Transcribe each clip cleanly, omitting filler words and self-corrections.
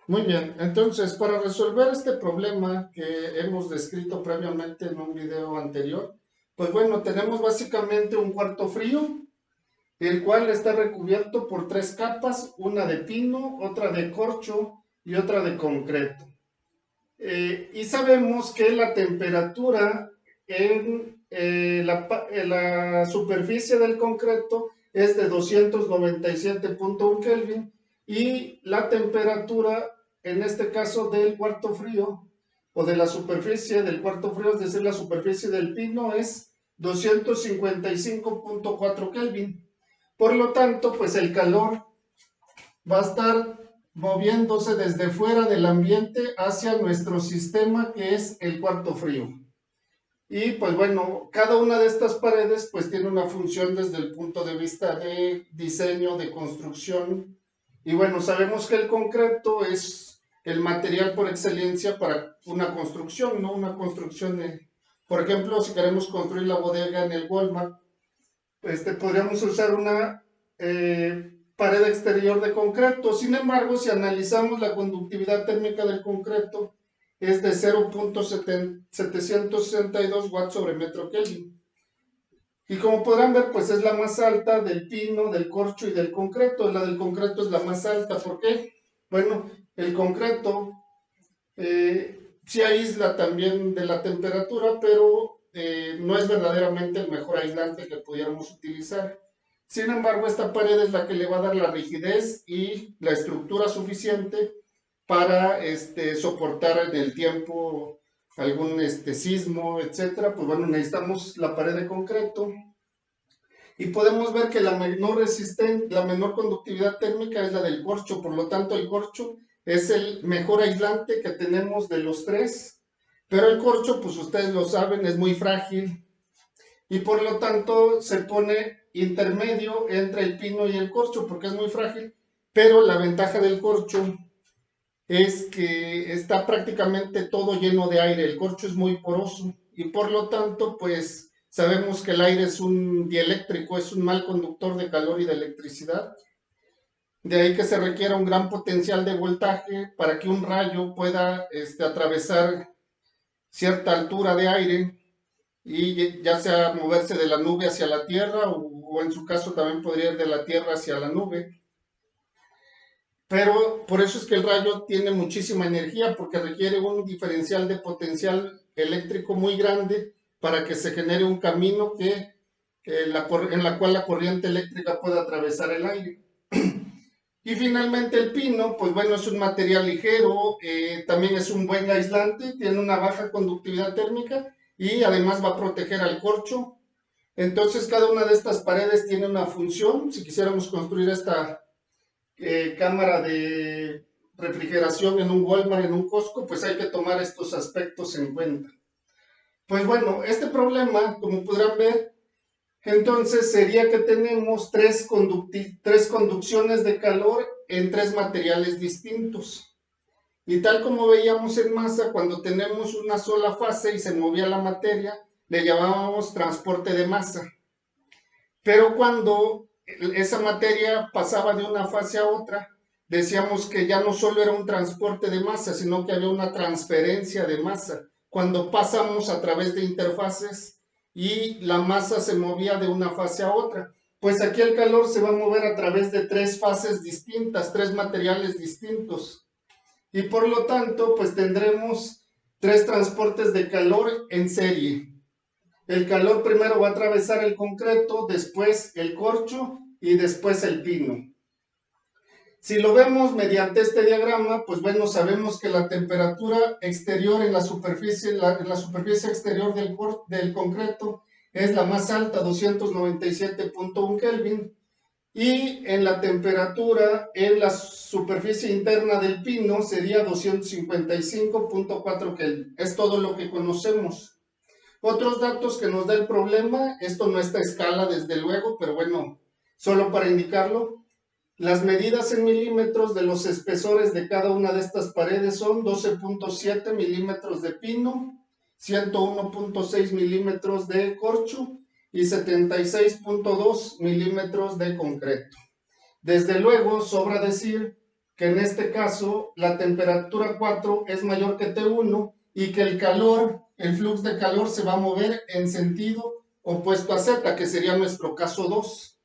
Muy bien, entonces para resolver este problema que hemos descrito previamente en un video anterior, pues bueno, tenemos básicamente un cuarto frío, el cual está recubierto por tres capas, una de pino, otra de corcho y otra de concreto. Y sabemos que la temperatura en la superficie del concreto es de 297.1 Kelvin y la temperatura, en este caso del cuarto frío o de la superficie del cuarto frío, es decir, la superficie del pino es 255.4 Kelvin. Por lo tanto, pues el calor va a estar moviéndose desde fuera del ambiente hacia nuestro sistema que es el cuarto frío. Y pues bueno, cada una de estas paredes pues tiene una función desde el punto de vista de diseño, de construcción. Y bueno, sabemos que el concreto es el material por excelencia para una construcción, ¿no? Una construcción de, por ejemplo, si queremos construir la bodega en el Walmart, podríamos usar una pared exterior de concreto. Sin embargo, si analizamos la conductividad térmica del concreto, es de 0.762 watts sobre metro Kelvin. Y como podrán ver, pues es la más alta del pino, del corcho y del concreto. La del concreto es la más alta. ¿Por qué? Bueno, el concreto sí aísla también de la temperatura, pero no es verdaderamente el mejor aislante que pudiéramos utilizar. Sin embargo, esta pared es la que le va a dar la rigidez y la estructura suficiente para soportar en el tiempo algún sismo, etcétera. Pues bueno, necesitamos la pared de concreto y podemos ver que la menor conductividad térmica es la del corcho, por lo tanto el corcho es el mejor aislante que tenemos de los tres, pero el corcho, pues ustedes lo saben, es muy frágil y por lo tanto se pone intermedio entre el pino y el corcho porque es muy frágil, pero la ventaja del corcho es que está prácticamente todo lleno de aire, el corcho es muy poroso y por lo tanto, pues sabemos que el aire es un dieléctrico, es un mal conductor de calor y de electricidad. De ahí que se requiera un gran potencial de voltaje para que un rayo pueda atravesar cierta altura de aire y ya sea moverse de la nube hacia la Tierra o en su caso también podría ir de la Tierra hacia la nube. Pero por eso es que el rayo tiene muchísima energía, porque requiere un diferencial de potencial eléctrico muy grande para que se genere un camino en la cual la corriente eléctrica pueda atravesar el aire. Y finalmente el pino, pues bueno, es un material ligero, también es un buen aislante, tiene una baja conductividad térmica y además va a proteger al corcho. Entonces cada una de estas paredes tiene una función. Si quisiéramos construir esta cámara de refrigeración en un Walmart, en un Costco, pues hay que tomar estos aspectos en cuenta. Pues bueno, este problema, como podrán ver, entonces sería que tenemos tres conducciones de calor en tres materiales distintos. Y tal como veíamos en masa, cuando tenemos una sola fase y se movía la materia, le llamábamos transporte de masa. Pero cuando esa materia pasaba de una fase a otra, decíamos que ya no solo era un transporte de masa, sino que había una transferencia de masa. Cuando pasamos a través de interfaces y la masa se movía de una fase a otra. Pues aquí el calor se va a mover a través de tres fases distintas, tres materiales distintos. Y por lo tanto, pues tendremos tres transportes de calor en serie. El calor primero va a atravesar el concreto, después el corcho y después el pino. Si lo vemos mediante este diagrama, pues bueno, sabemos que la temperatura exterior en la superficie exterior del concreto es la más alta, 297.1 Kelvin, y en la temperatura en la superficie interna del pino sería 255.4 Kelvin. Es todo lo que conocemos. Otros datos que nos da el problema, esto no está a escala desde luego, pero bueno, solo para indicarlo, las medidas en milímetros de los espesores de cada una de estas paredes son 12.7 milímetros de pino, 101.6 milímetros de corcho y 76.2 milímetros de concreto. Desde luego, sobra decir que en este caso la temperatura 4 es mayor que T1 y que el calor, el flux de calor se va a mover en sentido opuesto a Z, que sería nuestro caso 2.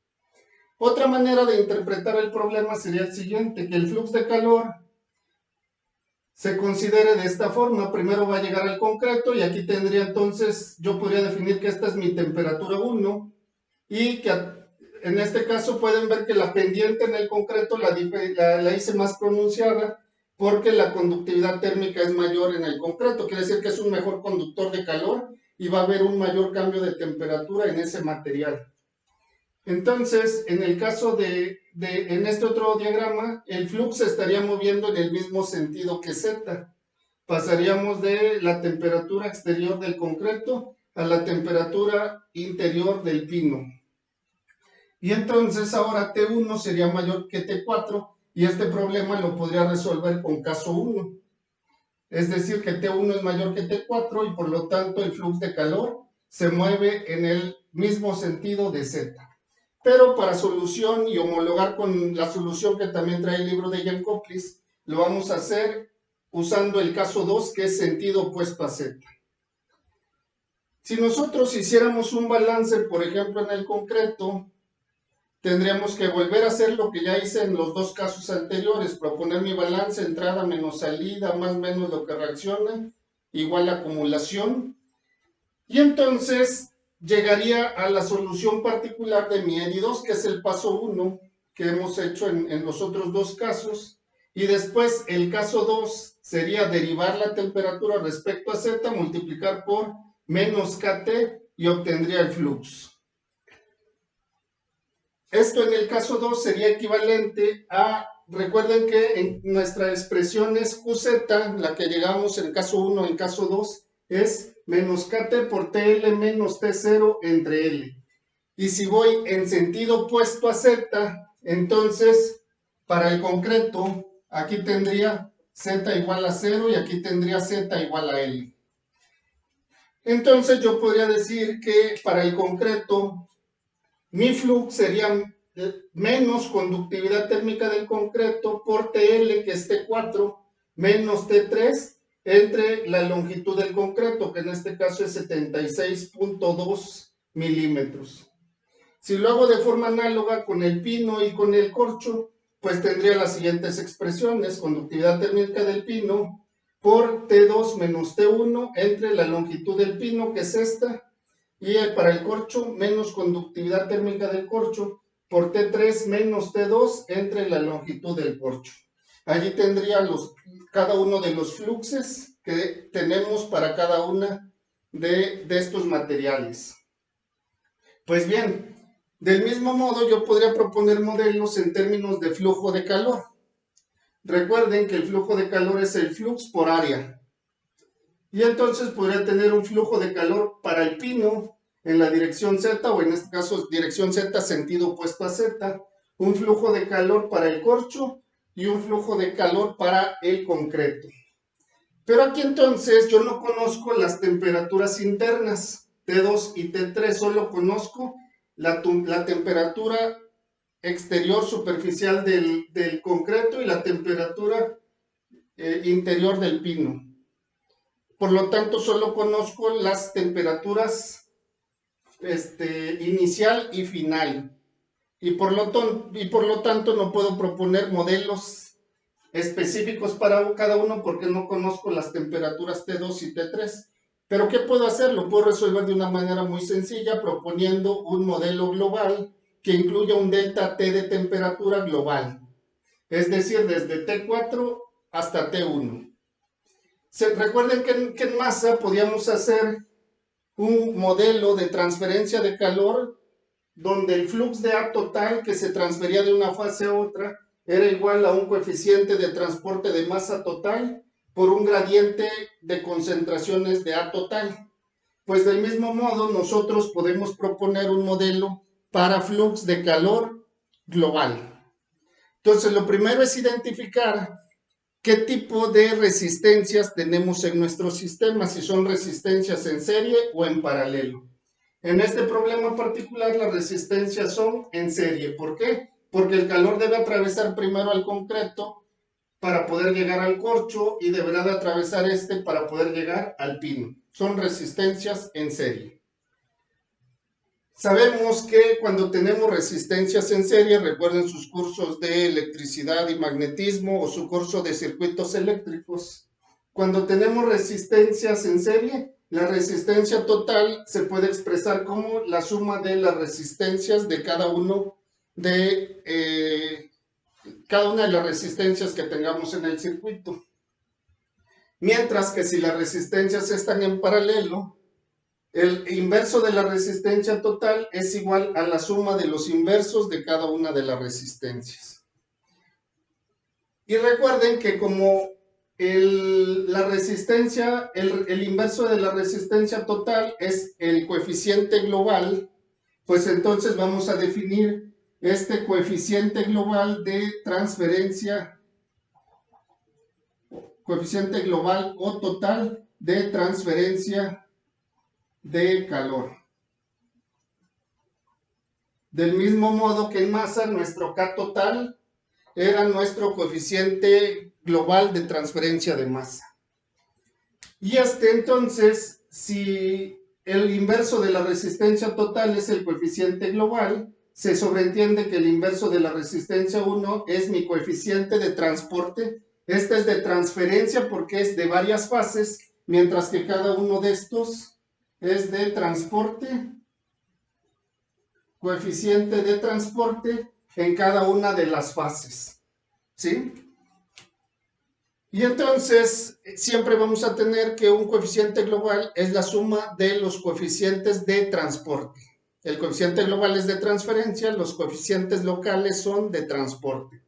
Otra manera de interpretar el problema sería el siguiente, que el flux de calor se considere de esta forma. Primero va a llegar al concreto y aquí tendría entonces, yo podría definir que esta es mi temperatura 1 y que en este caso pueden ver que la pendiente en el concreto la hice más pronunciada porque la conductividad térmica es mayor en el concreto. Quiere decir que es un mejor conductor de calor y va a haber un mayor cambio de temperatura en ese material. Entonces, en el caso en este otro diagrama, el flux se estaría moviendo en el mismo sentido que Z. Pasaríamos de la temperatura exterior del concreto a la temperatura interior del pino. Y entonces ahora T1 sería mayor que T4 y este problema lo podría resolver con caso 1. Es decir, que T1 es mayor que T4 y por lo tanto el flux de calor se mueve en el mismo sentido de Z. Pero para solución y homologar con la solución que también trae el libro de Jan Koplis, lo vamos a hacer usando el caso 2, que es sentido opuesto a Z. Si nosotros hiciéramos un balance, por ejemplo, en el concreto, tendríamos que volver a hacer lo que ya hice en los dos casos anteriores, proponer mi balance, entrada menos salida, más o menos lo que reacciona, igual acumulación. Y entonces llegaría a la solución particular de mi EDI2, que es el paso 1 que hemos hecho en los otros dos casos. Y después el caso 2 sería derivar la temperatura respecto a Z, multiplicar por menos KT y obtendría el flux. Esto en el caso 2 sería equivalente a, recuerden que en nuestra expresión es QZ, la que llegamos en caso 1, en caso 2, es menos KT por TL menos T0 entre L. Y si voy en sentido opuesto a Z, entonces para el concreto, aquí tendría Z igual a 0 y aquí tendría Z igual a L. Entonces yo podría decir que para el concreto, mi flux sería menos conductividad térmica del concreto por TL, que es T4, menos T3, entre la longitud del concreto, que en este caso es 76.2 milímetros. Si lo hago de forma análoga con el pino y con el corcho, pues tendría las siguientes expresiones: conductividad térmica del pino por T2 menos T1 entre la longitud del pino, que es esta, y para el corcho menos conductividad térmica del corcho por T3 menos T2 entre la longitud del corcho. Allí tendría cada uno de los fluxes que tenemos para cada una de estos materiales. Pues bien, del mismo modo yo podría proponer modelos en términos de flujo de calor. Recuerden que el flujo de calor es el flux por área. Y entonces podría tener un flujo de calor para el pino en la dirección Z, o en este caso dirección Z sentido opuesto a Z, un flujo de calor para el corcho y un flujo de calor para el concreto. Pero aquí entonces yo no conozco las temperaturas internas, T2 y T3, solo conozco la temperatura exterior superficial del concreto y la temperatura interior del pino. Por lo tanto, solo conozco las temperaturas inicial y final. Y por lo tanto no puedo proponer modelos específicos para cada uno porque no conozco las temperaturas T2 y T3. Pero ¿qué puedo hacer? Lo puedo resolver de una manera muy sencilla proponiendo un modelo global que incluya un delta T de temperatura global. Es decir, desde T4 hasta T1. Recuerden que en masa podíamos hacer un modelo de transferencia de calor donde el flux de A total que se transfería de una fase a otra era igual a un coeficiente de transporte de masa total por un gradiente de concentraciones de A total. Pues del mismo modo nosotros podemos proponer un modelo para flux de calor global. Entonces lo primero es identificar qué tipo de resistencias tenemos en nuestro sistema, si son resistencias en serie o en paralelo. En este problema particular las resistencias son en serie. ¿Por qué? Porque el calor debe atravesar primero al concreto para poder llegar al corcho y deberá de atravesar este para poder llegar al pino. Son resistencias en serie. Sabemos que cuando tenemos resistencias en serie, recuerden sus cursos de electricidad y magnetismo o su curso de circuitos eléctricos. Cuando tenemos resistencias en serie, la resistencia total se puede expresar como la suma de las resistencias de cada una de las resistencias que tengamos en el circuito. Mientras que si las resistencias están en paralelo, el inverso de la resistencia total es igual a la suma de los inversos de cada una de las resistencias. Y recuerden que como la resistencia, el inverso de la resistencia total es el coeficiente global, pues entonces vamos a definir este coeficiente global de transferencia, coeficiente global o total de transferencia de calor. Del mismo modo que en masa, nuestro K total era nuestro coeficiente global de transferencia de masa. Y entonces, si el inverso de la resistencia total es el coeficiente global, se sobreentiende que el inverso de la resistencia 1 es mi coeficiente de transporte. Este es de transferencia porque es de varias fases, mientras que cada uno de estos es de transporte, coeficiente de transporte en cada una de las fases, ¿sí? Y entonces siempre vamos a tener que un coeficiente global es la suma de los coeficientes de transporte. El coeficiente global es de transferencia, los coeficientes locales son de transporte.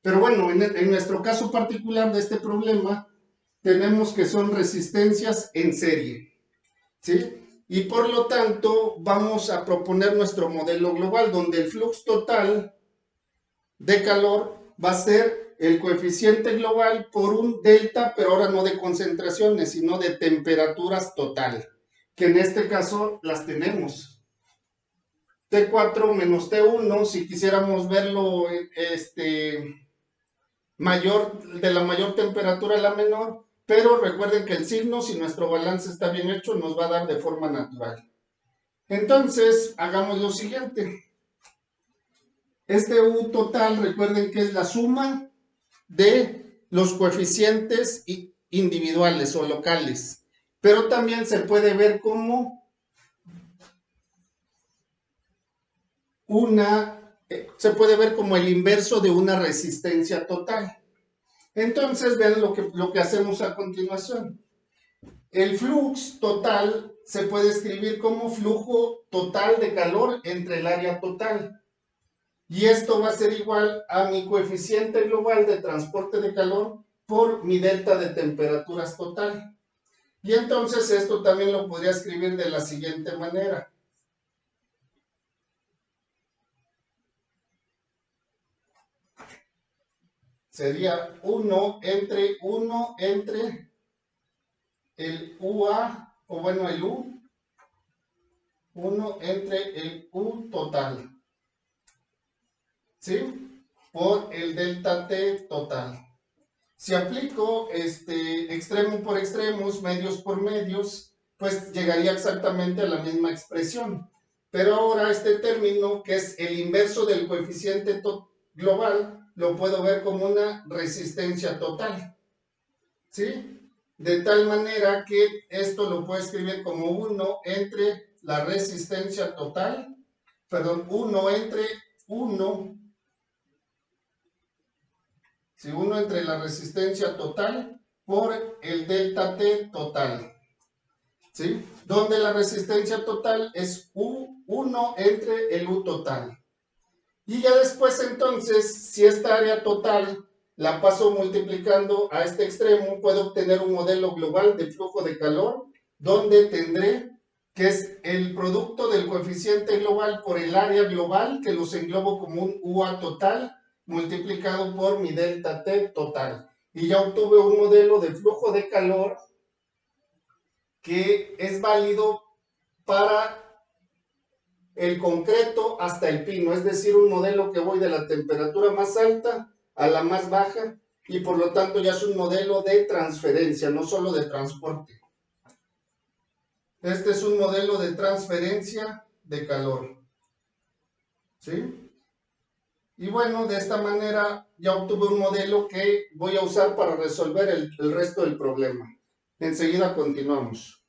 Pero bueno, en nuestro caso particular de este problema, tenemos que son resistencias en serie, ¿sí? Y por lo tanto, vamos a proponer nuestro modelo global, donde el flux total de calor va a ser el coeficiente global por un delta, pero ahora no de concentraciones, sino de temperaturas total, que en este caso las tenemos. T4 menos T1, si quisiéramos verlo de la mayor temperatura a la menor, pero recuerden que el signo, si nuestro balance está bien hecho, nos va a dar de forma natural. Entonces, hagamos lo siguiente. Este U total, recuerden que es la suma de los coeficientes individuales o locales, pero también se puede ver como el inverso de una resistencia total. Entonces, vean lo que hacemos a continuación. El flux total se puede escribir como flujo total de calor entre el área total. Y esto va a ser igual a mi coeficiente global de transporte de calor por mi delta de temperaturas total. Y entonces esto también lo podría escribir de la siguiente manera. Sería 1 entre el UA, o bueno, el U, 1 entre el U total, ¿sí? Por el delta T total. Si aplico extremo por extremos, medios por medios, pues llegaría exactamente a la misma expresión. Pero ahora este término, que es el inverso del coeficiente global, lo puedo ver como una resistencia total, ¿sí? De tal manera que esto lo puedo escribir como 1 entre la resistencia total, perdón, 1 entre 1, ¿sí? 1 entre la resistencia total por el delta T total, ¿sí? Donde la resistencia total es U1 entre el U total. Y ya después entonces, si esta área total la paso multiplicando a este extremo, puedo obtener un modelo global de flujo de calor, donde tendré que es el producto del coeficiente global por el área global, que los englobo como un UA total, multiplicado por mi delta T total. Y ya obtuve un modelo de flujo de calor que es válido para el concreto hasta el pino, es decir, un modelo que voy de la temperatura más alta a la más baja y por lo tanto ya es un modelo de transferencia, no solo de transporte. Este es un modelo de transferencia de calor. ¿Sí? Y bueno, de esta manera ya obtuve un modelo que voy a usar para resolver el resto del problema. Enseguida continuamos.